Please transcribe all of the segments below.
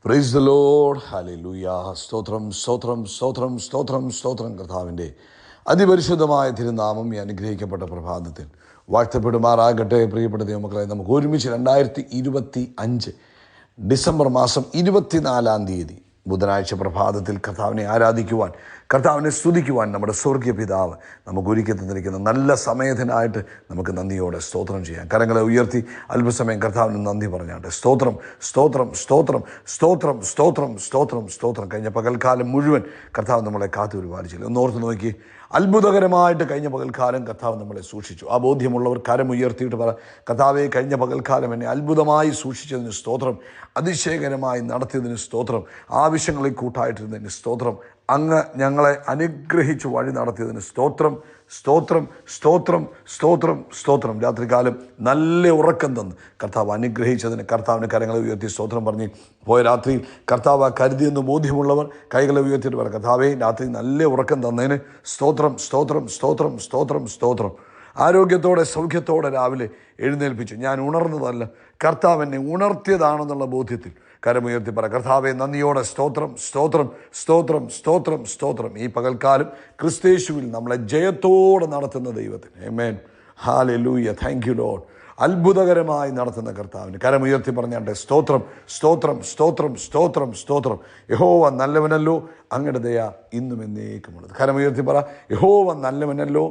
Praise the Lord. Hallelujah. സ്തോത്രം സ്തോത്രം സ്തോത്രം സ്തോത്രം സ്തോത്രം. കർത്താവിൻ്റെ അതിപരിശുദ്ധമായ തിരുനാമം ഈ അനുഗ്രഹിക്കപ്പെട്ട പ്രഭാതത്തിൽ വാഴ്ത്തപ്പെടുമാറാകട്ടെ. പ്രിയപ്പെട്ട ദൈവമക്കളെ, നമുക്ക് ഒരുമിച്ച് 2025 ഡിസംബർ മാസം 24 ബുധനാഴ്ച പ്രഭാതത്തിൽ കർത്താവിനെ ആരാധിക്കുവാൻ, കർത്താവിനെ സ്തുതിക്കുവാൻ നമ്മുടെ സ്വർഗീയ പിതാവ് നമുക്ക് ഒരുക്കി തന്നിരിക്കുന്ന നല്ല സമയത്തിനായിട്ട് നമുക്ക് നന്ദിയോടെ സ്തോത്രം ചെയ്യാം. കരങ്ങളെ ഉയർത്തി അല്പസമയം കർത്താവിന് നന്ദി പറഞ്ഞാട്ടെ. സ്തോത്രം സ്തോത്രം സ്തോത്രം സ്തോത്രം സ്തോത്രം സ്തോത്രം സ്തോത്രം. കഴിഞ്ഞ പകൽക്കാലം മുഴുവൻ കർത്താവ് നമ്മളെ കാത്തു പരിപാലിച്ചില്ല. ഒന്നോർത്ത് നോക്കി, അത്ഭുതകരമായിട്ട് കഴിഞ്ഞ പകൽക്കാലം കർത്താവ് നമ്മളെ സൂക്ഷിച്ചു. ആ ബോധ്യമുള്ളവർ കരമുയർത്തിയിട്ട് പറ, കർത്താവെ, കഴിഞ്ഞ പകൽക്കാലം എന്നെ അത്ഭുതമായി സൂക്ഷിച്ചതിന് സ്തോത്രം, അതിശയകരമായി നടത്തിയതിന് സ്തോത്രം, ആവശ്യങ്ങളിൽ കൂട്ടായിട്ടിരുന്നതിന് സ്തോത്രം, അങ്ങ് ഞങ്ങളെ അനുഗ്രഹിച്ച് വഴി നടത്തിയതിന് സ്തോത്രം സ്തോത്രം സ്തോത്രം സ്തോത്രം സ്തോത്രം. രാത്രികാലം നല്ല ഉറക്കം തന്ന് കർത്താവ് അനുഗ്രഹിച്ചതിന് കർത്താവിന് കരങ്ങളെ ഉയർത്തി സ്തോത്രം പറഞ്ഞ് പോയ രാത്രിയിൽ കർത്താവ് കരുതിയെന്ന് ബോധ്യമുള്ളവർ കൈകളെ ഉയർത്തിയിട്ട് പറ, കർത്താവേ, രാത്രി നല്ല ഉറക്കം തന്നതിന് സ്തോത്രം സ്തോത്രം സ്തോത്രം സ്തോത്രം സ്തോത്രം. ആരോഗ്യത്തോടെ സൗഖ്യത്തോടെ രാവിലെ എഴുന്നേൽപ്പിച്ചു. ഞാൻ ഉണർന്നതല്ല, കർത്താവ് എന്നെ ഉണർത്തിയതാണെന്നുള്ള ബോധ്യത്തിൽ കരമുയർത്തി പറ, കർത്താവെ, നന്ദിയോടെ സ്തോത്രം സ്തോത്രം സ്തോത്രം സ്തോത്രം സ്തോത്രം. ഈ പകൽക്കാലം ക്രിസ്തയേശുവിൽ നമ്മളെ ജയത്തോടെ നടത്തുന്ന ദൈവത്തിന് ആമേൻ. ഹല്ലേലൂയ. Thank U Lord. അത്ഭുതകരമായി നടത്തുന്ന കർത്താവിന് കരമുയർത്തി പറഞ്ഞാട്ടെ. സ്തോത്രം സ്തോത്രം സ്തോത്രം സ്തോത്രം സ്തോത്രം. യഹോവ നല്ലവനല്ലോ, അങ്ങയുടെ ദയ ഇന്നും എന്നേക്കുമുള്ളത്. കരമുയർത്തി പറ, യഹോവ നല്ലവനല്ലോ,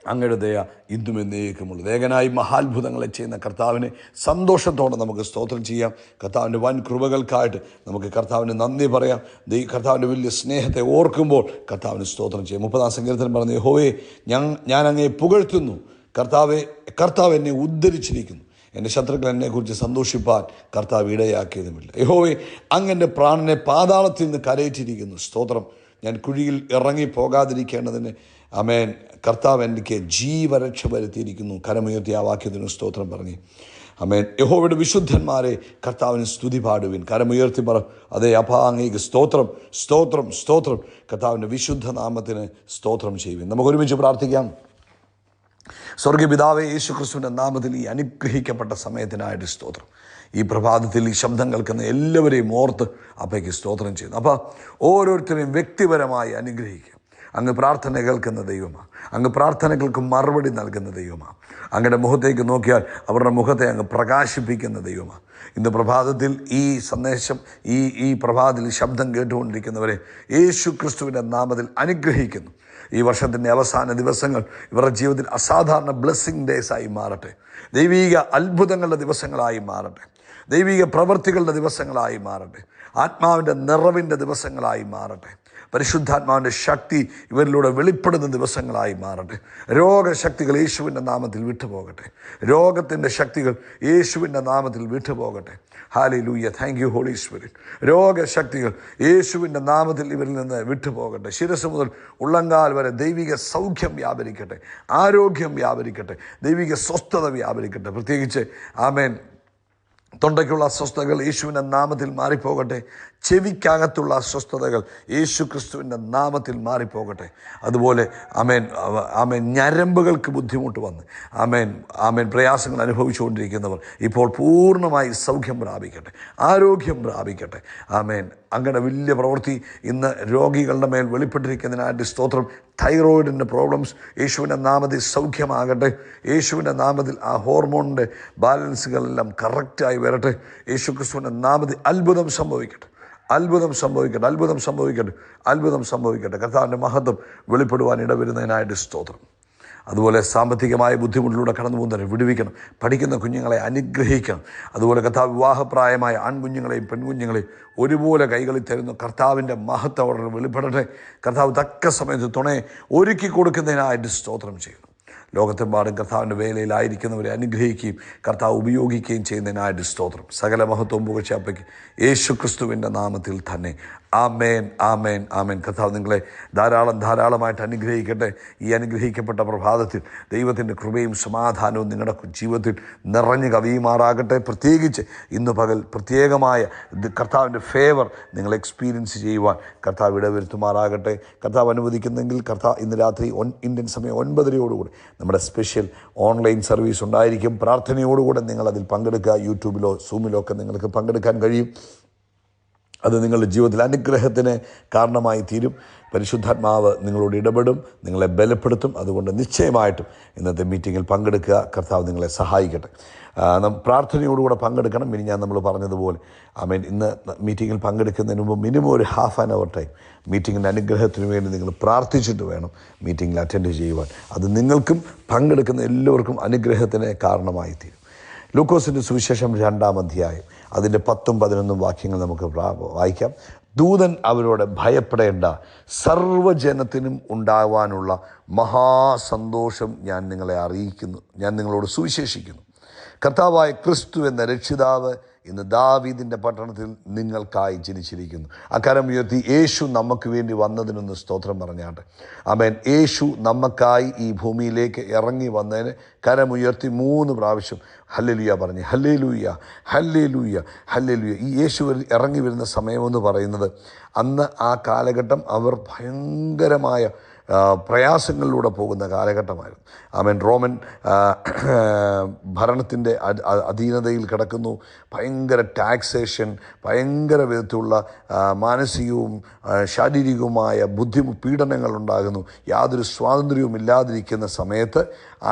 അങ്ങയുടെ ദയ ഇന്നും എന്നേക്കുമുള്ളത്. ഏകനായി മഹാത്ഭുതങ്ങളെ ചെയ്യുന്ന കർത്താവിനെ സന്തോഷത്തോടെ നമുക്ക് സ്തോത്രം ചെയ്യാം. കർത്താവിൻ്റെ വൻ കൃപകൾക്കായിട്ട് നമുക്ക് കർത്താവിന് നന്ദി പറയാം. കർത്താവിൻ്റെ വലിയ സ്നേഹത്തെ ഓർക്കുമ്പോൾ കർത്താവിന് സ്തോത്രം ചെയ്യാം. 30-ാം സങ്കീർത്തനം പറഞ്ഞു, യഹോവേ, ഞാൻ അങ്ങയെ പുകഴ്ത്തുന്നു. കർത്താവ് എന്നെ ഉദ്ധരിച്ചിരിക്കുന്നു. എൻ്റെ ശത്രുക്കൾ എന്നെക്കുറിച്ച് സന്തോഷിപ്പാൻ കർത്താവ് ഇടയാക്കിയതുമില്ല. യഹോവേ, അങ്ങൻ്റെ പ്രാണനെ പാതാളത്തിൽ നിന്ന് കരയിച്ചിരിക്കുന്നു. സ്തോത്രം. ഞാൻ കുഴിയിൽ ഇറങ്ങി പോകാതിരിക്കേണ്ടതിന് ആമേൻ, കർത്താവ് എനിക്ക് ജീവരക്ഷ വരുത്തിയിരിക്കുന്നു. കരമുയർത്തി ആ വാക്യത്തിന് സ്തോത്രം പറഞ്ഞു. ആമേൻ. യഹോവയുടെ വിശുദ്ധന്മാരെ കർത്താവിന് സ്തുതി പാടുവിൻ. കരമുയർത്തി പറ, അതേ അപ്പാ, അങ്ങേക്ക് സ്തോത്രം സ്തോത്രം സ്തോത്രം. കർത്താവിൻ്റെ വിശുദ്ധ നാമത്തിന് സ്തോത്രം ചെയ്യുവിൻ. നമുക്ക് ഒരുമിച്ച് പ്രാർത്ഥിക്കാം. സ്വർഗീയ പിതാവേ, യേശു ക്രിസ്തുവിൻ്റെ നാമത്തിൽ ഈ അനുഗ്രഹിക്കപ്പെട്ട സമയത്തിനായിട്ട് സ്തോത്രം. ഈ പ്രഭാതത്തിൽ ഈ ശബ്ദം കേൾക്കുന്ന എല്ലാവരെയും ഓർത്ത് അപ്പയ്ക്ക് സ്തോത്രം ചെയ്യുന്നു. അപ്പോൾ ഓരോരുത്തരെയും വ്യക്തിപരമായി അനുഗ്രഹിക്കുക. അങ്ങ് പ്രാർത്ഥന കേൾക്കുന്ന ദൈവമാണ്. അങ്ങ് പ്രാർത്ഥനകൾക്ക് മറുപടി നൽകുന്ന ദൈവമാണ്. അങ്ങയുടെ മുഖത്തേക്ക് നോക്കിയാൽ അവരുടെ മുഖത്തെ അങ്ങ് പ്രകാശിപ്പിക്കുന്ന ദൈവമാണ്. ഇന്ന് പ്രഭാതത്തിൽ ഈ സന്ദേശം ഈ പ്രഭാതത്തിൽ ശബ്ദം കേട്ടുകൊണ്ടിരിക്കുന്നവരെ യേശു ക്രിസ്തുവിൻ്റെ നാമത്തിൽ അനുഗ്രഹിക്കുന്നു. ഈ വർഷത്തിൻ്റെ അവസാന ദിവസങ്ങൾ ഇവരുടെ ജീവിതത്തിൽ അസാധാരണ ബ്ലെസ്സിങ് ഡേയ്സായി മാറട്ടെ. ദൈവീക അത്ഭുതങ്ങളുടെ ദിവസങ്ങളായി മാറട്ടെ. ദൈവിക പ്രവൃത്തികളുടെ ദിവസങ്ങളായി മാറട്ടെ. ആത്മാവിൻ്റെ നിറവിൻ്റെ ദിവസങ്ങളായി മാറട്ടെ. പരിശുദ്ധാത്മാവിൻ്റെ ശക്തി ഇവരിലൂടെ വെളിപ്പെടുന്ന ദിവസങ്ങളായി മാറട്ടെ. രോഗശക്തികൾ യേശുവിൻ്റെ നാമത്തിൽ വിട്ടുപോകട്ടെ. രോഗത്തിൻ്റെ ശക്തികൾ യേശുവിൻ്റെ നാമത്തിൽ വിട്ടുപോകട്ടെ. Hallelujah. Thank you holy spirit. രോഗശക്തികൾ യേശുവിൻ്റെ നാമത്തിൽ ഇവരിൽ നിന്ന് വിട്ടുപോകട്ടെ. ശിരസ് മുതൽ ഉള്ളങ്കാൽ വരെ ദൈവിക സൗഖ്യം വ്യാപരിക്കട്ടെ. ആരോഗ്യം വ്യാപരിക്കട്ടെ. ദൈവിക സ്വസ്ഥത വ്യാപരിക്കട്ടെ. പ്രത്യേകിച്ച് ആമേൻ, തൊണ്ടയ്ക്കുള്ള അസ്വസ്ഥതകൾ യേശുവിൻ്റെ നാമത്തിൽ മാറിപ്പോകട്ടെ. ചെവിക്കകത്തുള്ള അസ്വസ്ഥതകൾ യേശു ക്രിസ്തുവിൻ്റെ നാമത്തിൽ മാറിപ്പോകട്ടെ. അതുപോലെ ഞരമ്പുകൾക്ക് ബുദ്ധിമുട്ട് വന്ന് പ്രയാസങ്ങൾ അനുഭവിച്ചുകൊണ്ടിരിക്കുന്നവർ ഇപ്പോൾ പൂർണ്ണമായി സൗഖ്യം പ്രാപിക്കട്ടെ, ആരോഗ്യം പ്രാപിക്കട്ടെ. അങ്ങയുടെ വലിയ പ്രവൃത്തി ഇന്ന് രോഗികളുടെ മേൽ വെളിപ്പെട്ടിരിക്കുന്നതിനായിട്ട് സ്തോത്രം. തൈറോയിഡിൻ്റെ പ്രോബ്ലംസ് യേശുവിൻ്റെ നാമത്തിൽ സൗഖ്യമാകട്ടെ. യേശുവിൻ്റെ നാമത്തിൽ ആ ഹോർമോണിൻ്റെ ബാലൻസുകളെല്ലാം കറക്റ്റായി വരട്ടെ. യേശു ക്രിസ്തുവിൻ്റെ നാമത്തിൽ അത്ഭുതം സംഭവിക്കട്ടെ. അത്ഭുതം സംഭവിക്കട്ടെ. അത്ഭുതം സംഭവിക്കട്ടെ. അത്ഭുതം സംഭവിക്കട്ടെ. കർത്താവിൻ്റെ മഹത്വം വെളിപ്പെടുവാൻ ഇടവരുന്നതിനായിട്ട് സ്തോത്രം. അതുപോലെ സാമ്പത്തികമായ ബുദ്ധിമുട്ടിലൂടെ കടന്നു പോകുന്നവരെ വിടുവിക്കണം. പഠിക്കുന്ന കുഞ്ഞുങ്ങളെ അനുഗ്രഹിക്കണം. അതുപോലെ കർത്താവ് വിവാഹപ്രായമായ ആൺകുഞ്ഞുങ്ങളെയും പെൺകുഞ്ഞുങ്ങളെയും ഒരുപോലെ കൈകളിൽ തരുന്നു. കർത്താവിൻ്റെ മഹത്വം അവരുടെ വെളിപ്പെടട്ടെ. കർത്താവ് തക്ക സമയത്ത് തുണയെ ഒരുക്കി കൊടുക്കുന്നതിനായിട്ട് സ്തോത്രം ചെയ്യുന്നു. ലോകത്തെമ്പാടും കർത്താവിൻ്റെ വേലയിലായിരിക്കുന്നവരെ അനുഗ്രഹിക്കുകയും കർത്താവ് ഉപയോഗിക്കുകയും ചെയ്യുന്നതിനായിട്ട് സ്തോത്രം. സകല മഹത്വവും പുകഴ്ചയപ്പയ്ക്ക് യേശു ക്രിസ്തുവിൻ്റെ നാമത്തിൽ തന്നെ. ആമേൻ ആമേൻ ആമേൻ. കർത്താവ് നിങ്ങളെ ധാരാളമായിട്ട് അനുഗ്രഹിക്കട്ടെ. ഈ അനുഗ്രഹിക്കപ്പെട്ട പ്രഭാതത്തിൽ ദൈവത്തിൻ്റെ കൃപയും സമാധാനവും നിങ്ങളുടെ ജീവിതത്തിൽ നിറഞ്ഞു കവിയുമാറാകട്ടെ. പ്രത്യേകിച്ച് ഇന്ന് പകൽ പ്രത്യേകമായ കർത്താവിൻ്റെ ഫേവർ നിങ്ങൾ എക്സ്പീരിയൻസ് ചെയ്യുവാൻ കർത്താവ് ഇടവരുത്തുമാറാകട്ടെ. കർത്താവ് അനുവദിക്കുന്നെങ്കിൽ ഇന്ന് രാത്രി ഇന്ത്യൻ സമയം 9:30 നമ്മുടെ സ്പെഷ്യൽ ഓൺലൈൻ സർവീസ് ഉണ്ടായിരിക്കും. പ്രാർത്ഥനയോടുകൂടെ നിങ്ങളതിൽ പങ്കെടുക്കുക. യൂട്യൂബിലോ സൂമിലോ ഒക്കെ നിങ്ങൾക്ക് പങ്കെടുക്കാൻ കഴിയും. അത് നിങ്ങളുടെ ജീവിതത്തിൽ അനുഗ്രഹത്തിന് കാരണമായി തീരും. പരിശുദ്ധാത്മാവ് നിങ്ങളോട് ഇടപെടും, നിങ്ങളെ ബലപ്പെടുത്തും. അതുകൊണ്ട് നിശ്ചയമായിട്ടും ഇന്നത്തെ മീറ്റിങ്ങിൽ പങ്കെടുക്കുക. കർത്താവ് നിങ്ങളെ സഹായിക്കട്ടെ. പ്രാർത്ഥനയോടുകൂടെ പങ്കെടുക്കണം. ഇനി ഞാൻ നമ്മൾ പറഞ്ഞതുപോലെ ഇന്ന് മീറ്റിങ്ങിൽ പങ്കെടുക്കുന്നതിന് മുമ്പ് മിനിമം ഒരു ഹാഫ് ആൻ അവർ ടൈം മീറ്റിങ്ങിൻ്റെ അനുഗ്രഹത്തിന് വേണ്ടി നിങ്ങൾ പ്രാർത്ഥിച്ചിട്ട് വേണം മീറ്റിങ്ങിൽ അറ്റൻഡ് ചെയ്യുവാൻ. അത് നിങ്ങൾക്കും പങ്കെടുക്കുന്ന എല്ലാവർക്കും അനുഗ്രഹത്തിന് കാരണമായി തീരും. ലൂക്കോസിൻ്റെ സുവിശേഷം 2-ാം അധ്യായം അതിൻ്റെ 10ഉം 11ഉം വാക്യങ്ങൾ നമുക്ക് വായിക്കാം. ദൂതൻ അവരോട് ഭയപ്പെടേണ്ട, സർവ്വജനത്തിനും ഉണ്ടാവാനുള്ള മഹാസന്തോഷം ഞാൻ നിങ്ങളെ അറിയിക്കുന്നു, ഞാൻ നിങ്ങളോട് സുവിശേഷിക്കുന്നു. കർത്താവായ ക്രിസ്തു എന്ന രക്ഷിതാവ് ഇന്ന് ദാവീദിൻ്റെ പട്ടണത്തിൽ നിങ്ങൾക്കായി ജനിച്ചിരിക്കുന്നു. അക്കരം ഉയർത്തി യേശു നമുക്ക് വേണ്ടി വന്നതിനൊന്ന് സ്തോത്രം പറഞ്ഞാട്ടെ. ആമേൻ. യേശു നമുക്കായി ഈ ഭൂമിയിലേക്ക് ഇറങ്ങി വന്നതിന് കരമുയർത്തി 3 പ്രാവശ്യം ഹല്ലേലൂയ പറഞ്ഞ് ഹല്ലേലൂയ ഹല്ലേലൂയ ഹല്ലേലൂയ. ഈ യേശു ഇറങ്ങി വരുന്ന സമയമെന്ന് പറയുന്നത് അന്ന് ആ കാലഘട്ടം അവർ ഭയങ്കരമായ പ്രയാസങ്ങളിലൂടെ പോകുന്ന കാലഘട്ടമായിരുന്നു. റോമൻ ഭരണത്തിൻ്റെ അധീനതയിൽ കിടക്കുന്നു. ഭയങ്കര ടാക്സേഷൻ, ഭയങ്കര വിധത്തിലുള്ള മാനസികവും ശാരീരികവുമായ പീഡനങ്ങൾ ഉണ്ടാകുന്നു. യാതൊരു സ്വാതന്ത്ര്യവും ഇല്ലാതിരിക്കുന്ന സമയത്ത്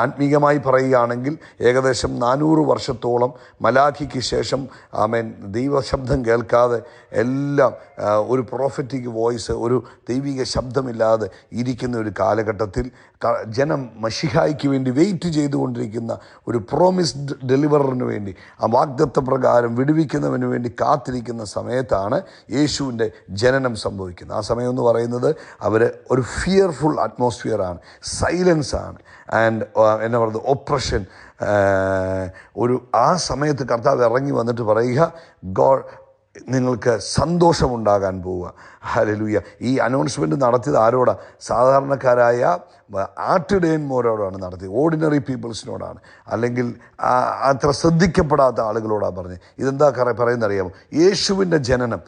ആത്മീകമായി പറയുകയാണെങ്കിൽ ഏകദേശം 400 വർഷത്തോളം മലാഖിക്ക് ശേഷം ദൈവശബ്ദം കേൾക്കാതെ എല്ലാം ഒരു പ്രോഫറ്റിക് വോയിസ്, ഒരു ദൈവിക ശബ്ദമില്ലാതെ ഇരിക്കുന്ന ഒരു കാലഘട്ടത്തിൽ ജനം മശിഹായ്ക്ക് വേണ്ടി വെയിറ്റ് ചെയ്തുകൊണ്ടിരിക്കുന്ന ഒരു പ്രോമിസ്ഡ് ഡെലിവറിന് വേണ്ടി, ആ വാഗ്ദത്ത പ്രകാരം വിടുവിക്കുന്നവന് വേണ്ടി കാത്തിരിക്കുന്ന സമയത്താണ് യേശുവിൻ്റെ ജനനം സംഭവിക്കുന്നത്. ആ സമയം എന്ന് പറയുന്നത് അവർ ഒരു ഫിയർഫുൾ അറ്റ്മോസ്ഫിയറാണ്, സൈലൻസാണ്, ആൻഡ് എന്നാ പറയുന്നത് ഒപ്രഷൻ. ആ സമയത്ത് കർത്താവ് ഇറങ്ങി വന്നിട്ട് പറയുക, ഗോഡ് നിങ്ങൾക്ക് സന്തോഷമുണ്ടാകാൻ പോവുക. ഹല്ലേലൂയ. ഈ അനൗൺസ്മെൻറ്റ് നടത്തിയത് ആരോടാ? സാധാരണക്കാരായ ആട്ടിടയന്മാരോടാണ് നടത്തിയത്, ഓർഡിനറി പീപ്പിൾസിനോടാണ്, അല്ലെങ്കിൽ അത്ര ശ്രദ്ധിക്കപ്പെടാത്ത ആളുകളോടാണ് പറഞ്ഞത്. ഇതെന്താ പറയുന്നറിയാമോ? യേശുവിൻ്റെ ജനനം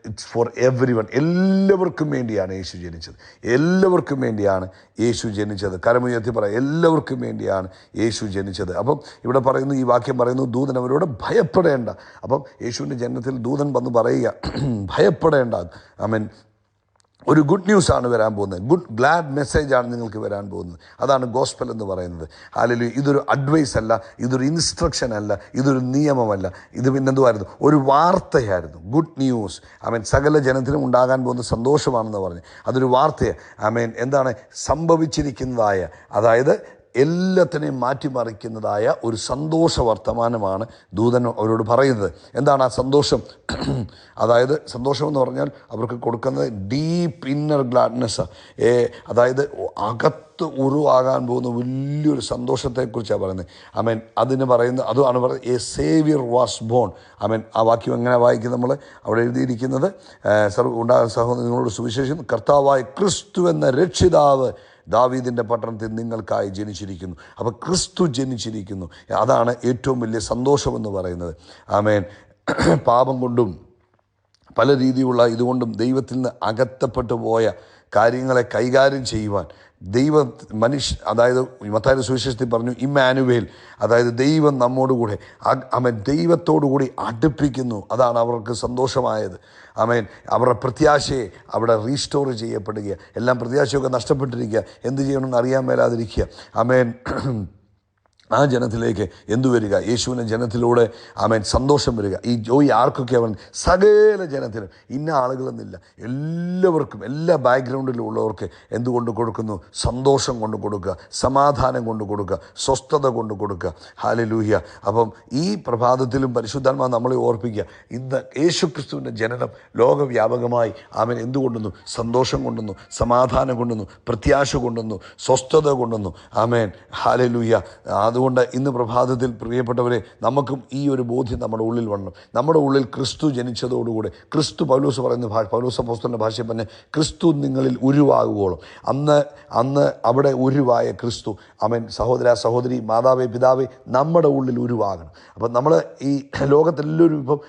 ഇറ്റ്സ് ഫോർ എവരി വൺ. എല്ലാവർക്കും വേണ്ടിയാണ് യേശു ജനിച്ചത്. എല്ലാവർക്കും വേണ്ടിയാണ് യേശു ജനിച്ചത്. കരമുയർത്തി പറയാം, എല്ലാവർക്കും വേണ്ടിയാണ് യേശു ജനിച്ചത്. അപ്പം ഇവിടെ പറയുന്നു, ഈ വാക്യം പറയുന്നു, ദൂതൻ അവരോട് ഭയപ്പെടേണ്ട. അപ്പം യേശുവിൻ്റെ ജനനത്തിൽ ദൂതൻ വന്ന് പറയുക, ഭയപ്പെടേണ്ട. ഒരു ഗുഡ് ന്യൂസാണ് വരാൻ പോകുന്നത്. ഗ്ലാഡ് മെസ്സേജാണ് നിങ്ങൾക്ക് വരാൻ പോകുന്നത്. അതാണ് ഗോസ്പൽ എന്ന് പറയുന്നത്. ഹല്ലേലൂയ. ഇതൊരു അഡ്വൈസ് അല്ല, ഇതൊരു ഇൻസ്ട്രക്ഷൻ അല്ല, ഇതൊരു നിയമമല്ല. ഇത് പിന്നെന്തുമായിരുന്നു? ഒരു വാർത്തയായിരുന്നു. Good news. സകല ജനത്തിനും ഉണ്ടാകാൻ പോകുന്ന സന്തോഷമാണെന്ന് പറഞ്ഞു. അതൊരു വാർത്തയാണ്. എന്താണ് സംഭവിച്ചിരിക്കുന്നതായ, അതായത് എല്ലാത്തിനെയും മാറ്റിമറിക്കുന്നതായ ഒരു സന്തോഷ വർത്തമാനമാണ് ദൂതൻ അവരോട് പറയുന്നത്. എന്താണ് ആ സന്തോഷം? അതായത് സന്തോഷം എന്ന് പറഞ്ഞാൽ അവർക്ക് കൊടുക്കുന്നത് ഡീപ്പ് ഇന്നർ ഗ്ലാഡ്നെസ്. അതായത് അകത്ത് ഉരുവാകാൻ പോകുന്ന വലിയൊരു സന്തോഷത്തെക്കുറിച്ചാണ് പറയുന്നത്. അതിന് പറയുന്നത് അതാണ് പറയുന്നത്, എ സേവിയർ വാസ് ബോൺ. ആ വാക്യം എങ്ങനെ വായിക്കും? നമ്മൾ അവിടെ എഴുതിയിരിക്കുന്നത്, നിങ്ങളോട് സുവിശേഷിക്കുന്നു, കർത്താവായ ക്രിസ്തു എന്ന രക്ഷിതാവ് ദാവീദിൻ്റെ പട്ടണത്തിൽ നിങ്ങൾക്കായി ജനിച്ചിരിക്കുന്നു. അപ്പോൾ ക്രിസ്തു ജനിച്ചിരിക്കുന്നു. അതാണ് ഏറ്റവും വലിയ സന്തോഷമെന്ന് പറയുന്നത്. പാപം കൊണ്ടും പല രീതിയിലുള്ള ഇതുകൊണ്ടും ദൈവത്തിൽ നിന്ന് അകറ്റപ്പെട്ടു പോയ കാര്യങ്ങളെ കൈകാര്യം ചെയ്യുവാൻ അതായത് മത്തായിയുടെ സുവിശേഷത്തിൽ പറഞ്ഞു, ഇമ്മാനുവേൽ, അതായത് ദൈവം നമ്മോടുകൂടെ, ദൈവത്തോടുകൂടി അടുപ്പിക്കുന്നു. അതാണ് അവർക്ക് സന്തോഷമായത്. അവരുടെ പ്രത്യാശയെ അവിടെ റീസ്റ്റോർ ചെയ്യപ്പെടുക. എല്ലാം പ്രത്യാശയൊക്കെ നഷ്ടപ്പെട്ടിരിക്കുക, എന്ത് ചെയ്യണമെന്ന് അറിയാൻ മേലാതിരിക്കുക. ആ ജനത്തിലേക്ക് എന്തു വരിക? യേശുവിൻ്റെ ജനത്തിലൂടെ സന്തോഷം വരിക. ഈ ജോയി ആർക്കൊക്കെ അവൻ? സകല ജനത്തിനും, ഇന്ന ആളുകളെന്നില്ല, എല്ലാവർക്കും, എല്ലാ ബാക്ക്ഗ്രൗണ്ടിലും ഉള്ളവർക്ക് എന്തുകൊണ്ട് കൊടുക്കുന്നു? സന്തോഷം കൊണ്ട് കൊടുക്കുക, സമാധാനം കൊണ്ട് കൊടുക്കുക, സ്വസ്ഥത കൊണ്ട് കൊടുക്കുക. ഹല്ലേലൂയ. അപ്പം ഈ പ്രഭാതത്തിലും പരിശുദ്ധാത്മാവ് നമ്മളെ ഓർപ്പിക്കുക, ഇന്ന് യേശുക്രിസ്തുവിൻ്റെ ജനനം ലോകവ്യാപകമായി എന്തുകൊണ്ടുവന്നു? സന്തോഷം കൊണ്ടുവന്നു, സമാധാനം കൊണ്ടുവന്നു, പ്രത്യാശ കൊണ്ടുവന്നു, സ്വസ്ഥത കൊണ്ടുവന്നു. ഹല്ലേലൂയ. അതുകൊണ്ട് ഇന്ന് പ്രഭാതത്തിൽ പ്രിയപ്പെട്ടവരെ, നമുക്കും ഈ ഒരു ബോധ്യം നമ്മുടെ ഉള്ളിൽ വരണം. നമ്മുടെ ഉള്ളിൽ ക്രിസ്തു ജനിച്ചതോടുകൂടെ, ക്രിസ്തു, പൗലോസ് പറയുന്ന പൗലോസ് അപ്പോസ്തലൻ്റെ ഭാഷയിൽ പറഞ്ഞ്, ക്രിസ്തു നിങ്ങളിൽ ഉരുവാകുവോളം. അന്ന് അവിടെ ഉരുവായ ക്രിസ്തു, സഹോദര സഹോദരി, മാതാവേ പിതാവേ, നമ്മുടെ ഉള്ളിൽ ഉരുവാകണം. അപ്പം നമ്മൾ ഈ ലോകത്തെല്ലാവരും ഇപ്പം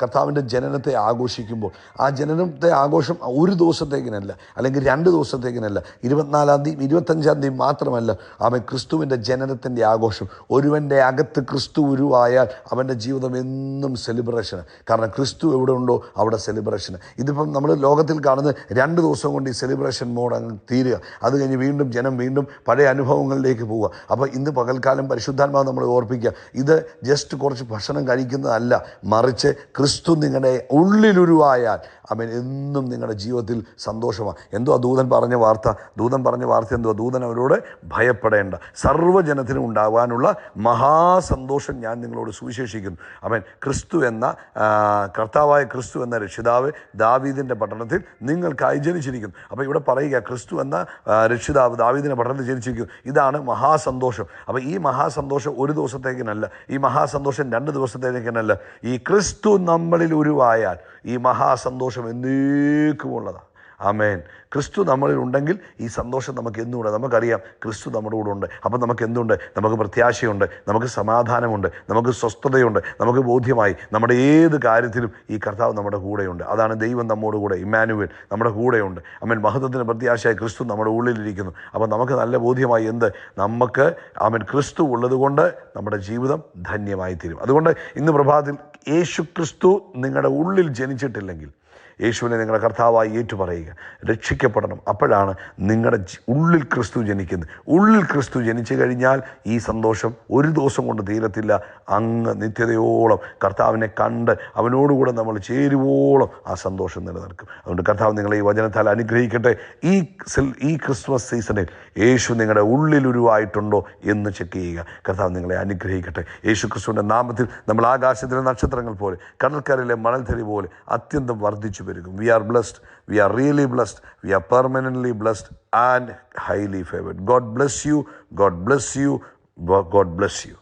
കർത്താവിൻ്റെ ജനനത്തെ ആഘോഷിക്കുമ്പോൾ, ആ ജനനത്തെ ആഘോഷം ഒരു ദിവസത്തേക്കിനല്ല, അല്ലെങ്കിൽ 2 ദിവസത്തേക്കിനല്ല, 24-ാം തീയതി 25-ാം തീയതി മാത്രമല്ല. ക്രിസ്തുവിൻ്റെ ജനനത്തിൻ്റെ ആഘോഷം സന്തോഷം. ഒരുവൻ്റെ അകത്ത് ക്രിസ്തു ഉരുവായാൽ അവൻ്റെ ജീവിതം എന്നും സെലിബ്രേഷന്. കാരണം ക്രിസ്തു എവിടെ ഉണ്ടോ അവിടെ സെലിബ്രേഷന്. ഇതിപ്പം നമ്മൾ ലോകത്തിൽ കാണുന്നത് 2 ദിവസം കൊണ്ട് ഈ സെലിബ്രേഷൻ മോഡ് അങ്ങ് തീരുക. അത് കഴിഞ്ഞ് വീണ്ടും ജനം വീണ്ടും പഴയ അനുഭവങ്ങളിലേക്ക് പോവുക. അപ്പോൾ ഇന്ന് പകൽക്കാലം പരിശുദ്ധാത്മാവ് നമ്മളെ ഓർപ്പിക്കുക, ഇത് ജസ്റ്റ് കുറച്ച് ഭക്ഷണം കഴിക്കുന്നതല്ല, മറിച്ച് ക്രിസ്തു നിങ്ങളുടെ ഉള്ളിലുരുവായാൽ അവൻ എന്നും നിങ്ങളുടെ ജീവിതത്തിൽ സന്തോഷമാണ്. എന്തുവാ ദൂതൻ പറഞ്ഞ വാർത്ത? എന്തുവാ? ദൂതൻ അവരോട് ഭയപ്പെടേണ്ട, സർവ്വജനത്തിനും ഉണ്ടാകാനുള്ള മഹാസന്തോഷം ഞാൻ നിങ്ങളോട് സുവിശേഷിക്കുന്നു. അവൻ ക്രിസ്തു എന്ന കർത്താവായ ക്രിസ്തു എന്ന രക്ഷിതാവ് ദാവീദിൻ്റെ പട്ടണത്തിൽ നിങ്ങൾക്കായി ജനിച്ചിരിക്കുന്നു. അപ്പോൾ ഇവിടെ പറയുക, ക്രിസ്തു എന്ന രക്ഷിതാവ് ദാവീദിൻ്റെ പട്ടണത്തിൽ ജനിച്ചിരിക്കുന്നു. ഇതാണ് മഹാസന്തോഷം. അപ്പോൾ ഈ മഹാസന്തോഷം ഒരു ദിവസത്തേക്കിനല്ല, ഈ മഹാസന്തോഷം 2 ദിവസത്തേക്കിനല്ല. ഈ ക്രിസ്തു നമ്മളിൽ ഉരുവായാൽ ഈ മഹാസന്തോഷം എന്നേക്കുമുള്ളതാണ്. ആമേൻ. ക്രിസ്തു നമ്മളിൽ ഉണ്ടെങ്കിൽ ഈ സന്തോഷം നമുക്ക് എന്നുണ്ട്. നമുക്കറിയാം ക്രിസ്തു നമ്മുടെ കൂടെ ഉണ്ട്. അപ്പം നമുക്ക് എന്തുണ്ട്? നമുക്ക് പ്രത്യാശയുണ്ട്, നമുക്ക് സമാധാനമുണ്ട്, നമുക്ക് സ്വസ്ഥതയുണ്ട്, നമുക്ക് ബോധ്യമായി നമ്മുടെ ഏത് കാര്യത്തിലും ഈ കർത്താവ് നമ്മുടെ കൂടെയുണ്ട്. അതാണ് ദൈവം നമ്മോട് കൂടെ, ഇമ്മാനുവേൽ നമ്മുടെ കൂടെയുണ്ട്. ആമേൻ. മഹത്വത്തിന് പ്രത്യാശയായി ക്രിസ്തു നമ്മുടെ ഉള്ളിലിരിക്കുന്നു. അപ്പം നമുക്ക് നല്ല ബോധ്യമായി എന്ത്? നമുക്ക് ആമേൻ ക്രിസ്തു ഉള്ളത് കൊണ്ട് നമ്മുടെ ജീവിതം ധന്യമായി തീരും. അതുകൊണ്ട് ഇന്ന് പ്രഭാതത്തിൽ യേശു ക്രിസ്തു നിങ്ങളുടെ ഉള്ളിൽ ജനിച്ചിട്ടില്ലെങ്കിൽ യേശുവിനെ നിങ്ങളുടെ കർത്താവായി ഏറ്റുപറയുക, രക്ഷിക്കപ്പെടണം. അപ്പോഴാണ് നിങ്ങളുടെ ഉള്ളിൽ ക്രിസ്തു ജനിക്കുന്നത്. ഉള്ളിൽ ക്രിസ്തു ജനിച്ചു കഴിഞ്ഞാൽ ഈ സന്തോഷം ഒരു ദിവസം കൊണ്ട് തീരത്തില്ല. അങ്ങ് നിത്യതയോളം കർത്താവിനെ കണ്ട് അവനോടുകൂടെ നമ്മൾ ചേരുവോളം ആ സന്തോഷം നിലനിൽക്കും. അതുകൊണ്ട് കർത്താവ് നിങ്ങളെ ഈ വചനത്താൽ അനുഗ്രഹിക്കട്ടെ. ഈ ക്രിസ്മസ് സീസണിൽ യേശു നിങ്ങളുടെ ഉള്ളിലുരുവായിട്ടുണ്ടോ എന്ന് ചെക്ക് ചെയ്യുക. കർത്താവ് നിങ്ങളെ അനുഗ്രഹിക്കട്ടെ. യേശു ക്രിസ്തുവിൻ്റെ നാമത്തിൽ നമ്മൾ ആകാശത്തിലെ നക്ഷത്രങ്ങൾ പോലെ, കടൽക്കരയിലെ മണൽത്തരി പോലെ അത്യന്തം വർദ്ധിച്ചു പെരുകും. We are blessed. We are really blessed. We are permanently blessed and highly favored. God bless you. God bless you. God bless you.